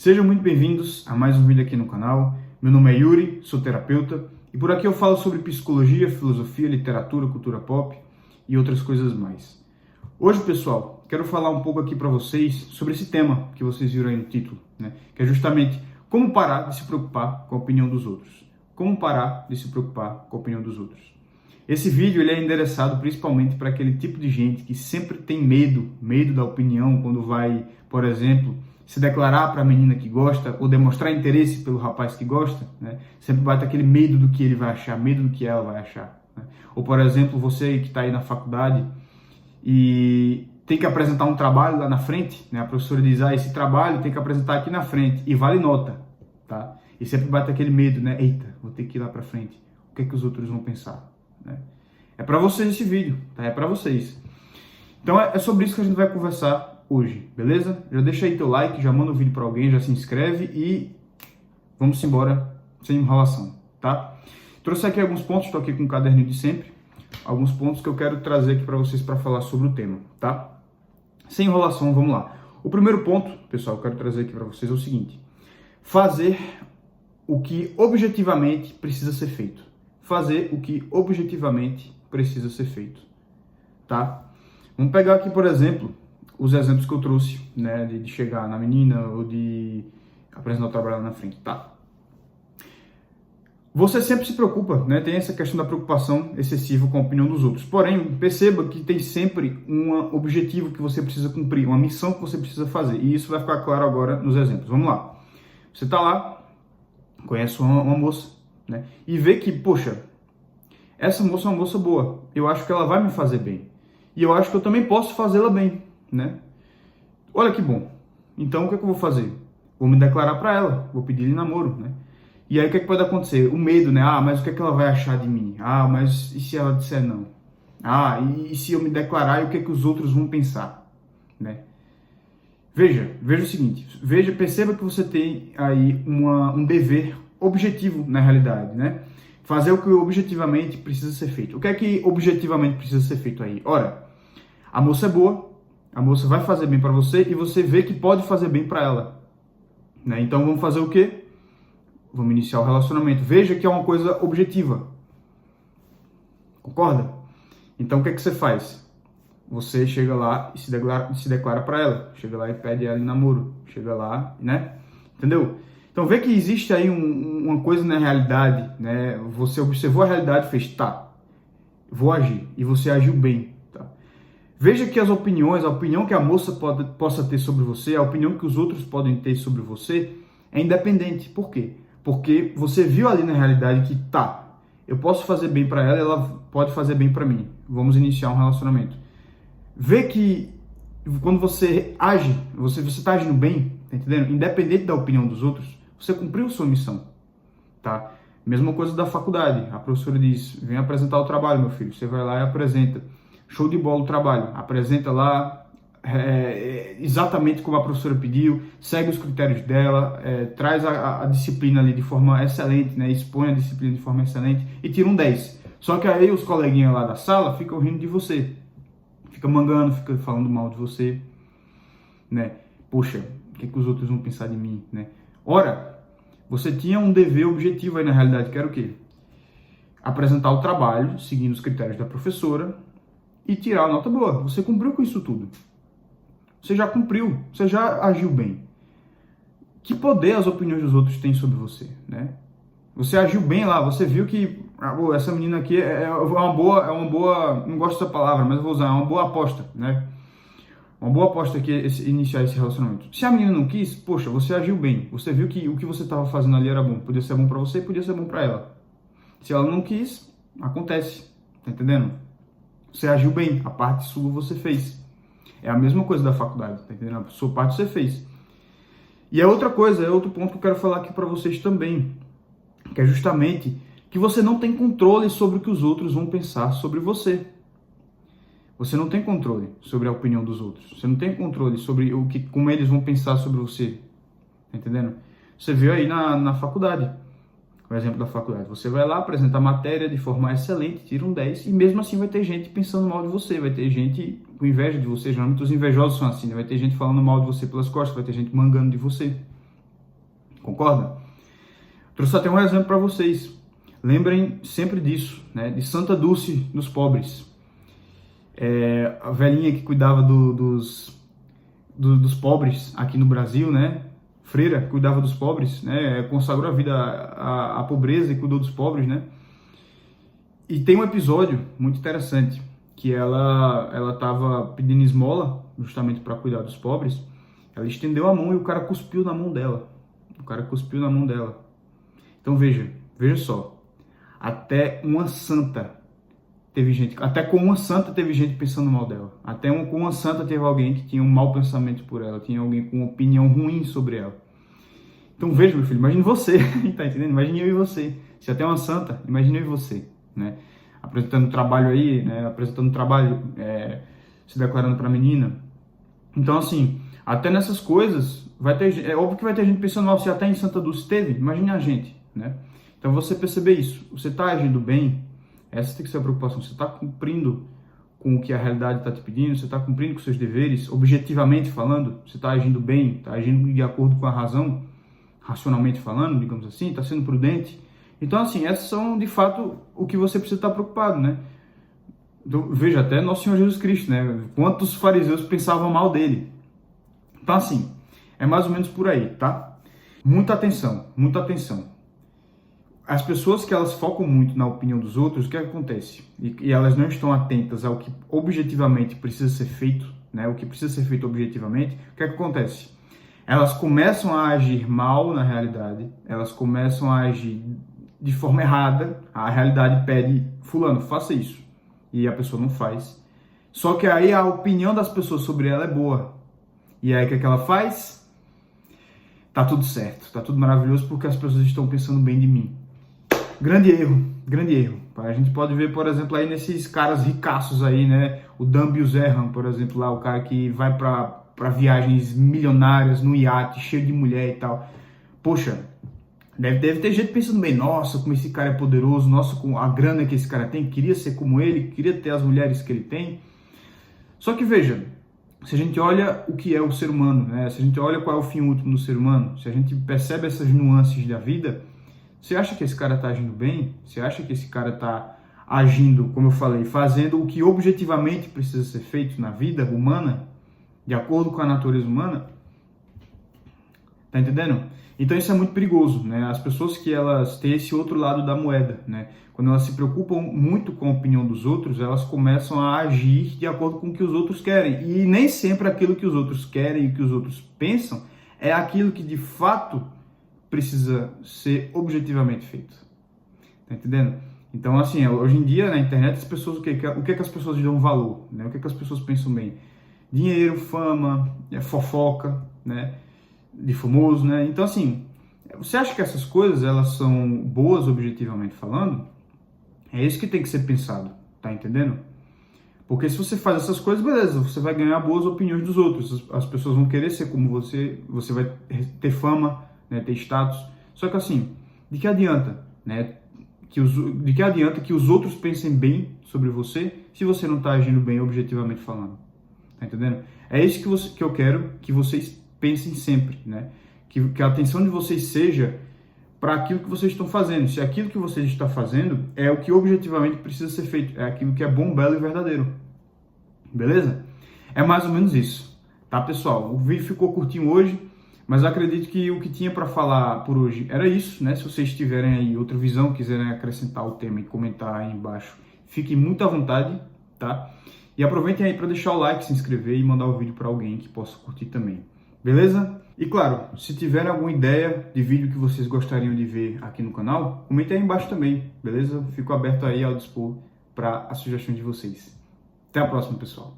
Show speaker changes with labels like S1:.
S1: Sejam muito bem-vindos a mais um vídeo aqui no canal. Meu nome é Yuri, sou terapeuta e por aqui eu falo sobre psicologia, filosofia, literatura, cultura pop e outras coisas mais. Hoje, pessoal, quero falar um pouco aqui para vocês sobre esse tema que vocês viram aí no título, né? Que é justamente como parar de se preocupar com a opinião dos outros. Como parar de se preocupar com a opinião dos outros. Esse vídeo ele é endereçado principalmente para aquele tipo de gente que sempre tem medo da opinião quando vai, por exemplo, se declarar para a menina que gosta ou demonstrar interesse pelo rapaz que gosta, né? Sempre vai ter aquele medo do que ele vai achar, medo do que ela vai achar, né? Ou, por exemplo, você que está aí na faculdade e tem que apresentar um trabalho lá na frente, né? A professora diz, esse trabalho tem que apresentar aqui na frente e vale nota, tá? E sempre bate aquele medo, né? Eita, vou ter que ir lá para frente, o que é que os outros vão pensar, né? É para vocês esse vídeo, tá? É para vocês. Então é sobre isso que a gente vai conversar hoje, beleza? Já deixa aí teu like, já manda o vídeo para alguém, já se inscreve e vamos embora sem enrolação, tá? Trouxe aqui alguns pontos, estou aqui com o caderninho de sempre, alguns pontos que eu quero trazer aqui para vocês para falar sobre o tema, tá? Sem enrolação, vamos lá. O primeiro ponto, pessoal, que eu quero trazer aqui para vocês é o seguinte: fazer o que objetivamente precisa ser feito. Fazer o que objetivamente precisa ser feito, tá? Vamos pegar aqui, por exemplo, os exemplos que eu trouxe, né, de chegar na menina ou de apresentar o trabalho lá na frente, tá? Você sempre se preocupa, né? Tem essa questão da preocupação excessiva com a opinião dos outros. Porém, perceba que tem sempre um objetivo que você precisa cumprir, uma missão que você precisa fazer. E isso vai ficar claro agora nos exemplos. Vamos lá. Você tá lá, conhece uma moça, né? E vê que, poxa, essa moça é uma moça boa. Eu acho que ela vai me fazer bem. E eu acho que eu também posso fazê-la bem, né? Olha que bom. Então, o que é que eu vou fazer? Vou me declarar para ela. Vou pedir-lhe namoro, né? E aí, o que é que pode acontecer? O medo, né? Mas o que é que ela vai achar de mim? Mas e se ela disser não? E se eu me declarar, e o que é que os outros vão pensar, né? Veja o seguinte. Perceba que você tem aí um dever objetivo na realidade, né? Fazer o que objetivamente precisa ser feito. O que é que objetivamente precisa ser feito aí? Ora, a moça é boa, a moça vai fazer bem para você e você vê que pode fazer bem para ela, né? Então vamos fazer o quê? Vamos iniciar o relacionamento. Veja que é uma coisa objetiva. Concorda? Então o que é que você faz? Você chega lá e se declara para ela. Chega lá e pede ela em namoro. Chega lá, né? Entendeu? Então vê que existe aí uma coisa na realidade, né? Você observou a realidade e fez, tá, vou agir. E você agiu bem, tá? Veja que as opiniões, a opinião que a moça possa ter sobre você, a opinião que os outros podem ter sobre você, é independente. Por quê? Porque você viu ali na realidade que, tá, eu posso fazer bem para ela, ela pode fazer bem para mim. Vamos iniciar um relacionamento. Vê que quando você age, você está agindo bem, tá entendendo? Independente da opinião dos outros, você cumpriu sua missão, tá? Mesma coisa da faculdade. A professora diz, vem apresentar o trabalho, meu filho. Você vai lá e apresenta. Show de bola o trabalho. Apresenta lá exatamente como a professora pediu, segue os critérios dela, traz a disciplina ali de forma excelente, né? Expõe a disciplina de forma excelente e tira um 10. Só que aí os coleguinhas lá da sala ficam rindo de você. Fica mangando, fica falando mal de você, né? Poxa, o que é que os outros vão pensar de mim, né? Ora, você tinha um dever objetivo aí na realidade, que era o quê? Apresentar o trabalho, seguindo os critérios da professora e tirar a nota boa. Você cumpriu com isso tudo. Você já cumpriu, você já agiu bem. Que poder as opiniões dos outros têm sobre você, né? Você agiu bem lá, você viu que essa menina aqui é uma boa, não gosto dessa palavra, mas eu vou usar, é uma boa aposta, né? Uma boa aposta aqui iniciar esse relacionamento. Se a menina não quis, poxa, você agiu bem. Você viu que o que você estava fazendo ali era bom. Podia ser bom para você e podia ser bom para ela. Se ela não quis, acontece. Tá entendendo? Você agiu bem. A parte sua você fez. É a mesma coisa da faculdade. Tá entendendo? A sua parte você fez. E é outra coisa, é outro ponto que eu quero falar aqui para vocês também. Que é justamente que você não tem controle sobre o que os outros vão pensar sobre você. Você não tem controle sobre a opinião dos outros. Você não tem controle sobre como eles vão pensar sobre você. Tá entendendo? Você viu aí na faculdade. O exemplo da faculdade. Você vai lá apresentar matéria de forma excelente, tira um 10, e mesmo assim vai ter gente pensando mal de você. Vai ter gente com inveja de você. Geralmente os invejosos são assim, né? Vai ter gente falando mal de você pelas costas, vai ter gente mangando de você. Concorda? Trouxe até um exemplo para vocês. Lembrem sempre disso, né? De Santa Dulce dos pobres. A velhinha que cuidava dos pobres aqui no Brasil, né? Freira, cuidava dos pobres, né? Consagrou a vida à pobreza e cuidou dos pobres, né? E tem um episódio muito interessante, que ela estava pedindo esmola, justamente para cuidar dos pobres. Ela estendeu a mão e o cara cuspiu na mão dela. O cara cuspiu na mão dela. Então veja só. Até uma santa teve gente, até com uma santa teve gente pensando mal dela. Até com uma santa teve alguém que tinha um mau pensamento por ela, tinha alguém com uma opinião ruim sobre ela. Então veja, meu filho, imagine você, tá entendendo? Imagine eu e você. Se até uma santa, imagine eu e você, né? Apresentando trabalho aí, né? Apresentando trabalho, se declarando pra menina. Então assim, até nessas coisas, é óbvio que vai ter gente pensando mal, se até em Santa Dulce teve, imagine a gente, né? Então você perceber isso, você está agindo bem, essa tem que ser a preocupação, você está cumprindo com o que a realidade está te pedindo, você está cumprindo com seus deveres, objetivamente falando, você está agindo bem, está agindo de acordo com a razão, racionalmente falando, digamos assim, está sendo prudente. Então assim, essas são de fato o que você precisa estar preocupado, né? Então, veja, até Nosso Senhor Jesus Cristo, né? Quantos fariseus pensavam mal dele. Então assim, é mais ou menos por aí, tá? Muita atenção, muita atenção. As pessoas que elas focam muito na opinião dos outros, o que acontece? E elas não estão atentas ao que objetivamente precisa ser feito, né? O que precisa ser feito objetivamente, o que acontece? Elas começam a agir mal na realidade, elas começam a agir de forma errada, a realidade pede, fulano, faça isso, e a pessoa não faz. Só que aí a opinião das pessoas sobre ela é boa. E aí o que é que ela faz? Tá tudo certo, tá tudo maravilhoso porque as pessoas estão pensando bem de mim. Grande erro, grande erro. A gente pode ver, por exemplo, aí nesses caras ricaços aí, né? O Dan Bilzerian, por exemplo, lá, o cara que vai para viagens milionárias no iate, cheio de mulher e tal. Poxa, deve ter gente pensando bem, nossa, como esse cara é poderoso, nossa, com a grana que esse cara tem, queria ser como ele, queria ter as mulheres que ele tem. Só que veja, se a gente olha o que é o ser humano, né? Se a gente olha qual é o fim último do ser humano, se a gente percebe essas nuances da vida, você acha que esse cara está agindo bem? Você acha que esse cara está agindo, como eu falei, fazendo o que objetivamente precisa ser feito na vida humana, de acordo com a natureza humana? Tá entendendo? Então isso é muito perigoso, né? As pessoas que elas têm esse outro lado da moeda, né? Quando elas se preocupam muito com a opinião dos outros, elas começam a agir de acordo com o que os outros querem. E nem sempre aquilo que os outros querem e que os outros pensam é aquilo que de fato precisa ser objetivamente feito. Tá entendendo? Então, assim, hoje em dia, na internet, as pessoas, o que é que as pessoas dão valor? Né? O que é que as pessoas pensam bem? Dinheiro, fama, fofoca, né? De famoso, né? Então, assim, você acha que essas coisas, elas são boas objetivamente falando? É isso que tem que ser pensado, tá entendendo? Porque se você faz essas coisas, beleza, você vai ganhar boas opiniões dos outros, as pessoas vão querer ser como você vai ter fama, né, ter status. Só que assim, de que adianta, né, de que adianta que os outros pensem bem sobre você se você não está agindo bem objetivamente falando? Tá entendendo? É isso que eu quero que vocês pensem sempre, né? Que a atenção de vocês seja para aquilo que vocês estão fazendo. Se aquilo que vocês estão fazendo é o que objetivamente precisa ser feito, é aquilo que é bom, belo e verdadeiro. Beleza? É mais ou menos isso, tá, pessoal? O vídeo ficou curtinho hoje, mas eu acredito que o que tinha para falar por hoje era isso, né? Se vocês tiverem aí outra visão, quiserem acrescentar o tema e comentar aí embaixo, fiquem muito à vontade, tá? E aproveitem aí para deixar o like, se inscrever e mandar o vídeo para alguém que possa curtir também. Beleza? E claro, se tiverem alguma ideia de vídeo que vocês gostariam de ver aqui no canal, comentem aí embaixo também, beleza? Fico aberto aí ao dispor para a sugestão de vocês. Até a próxima, pessoal.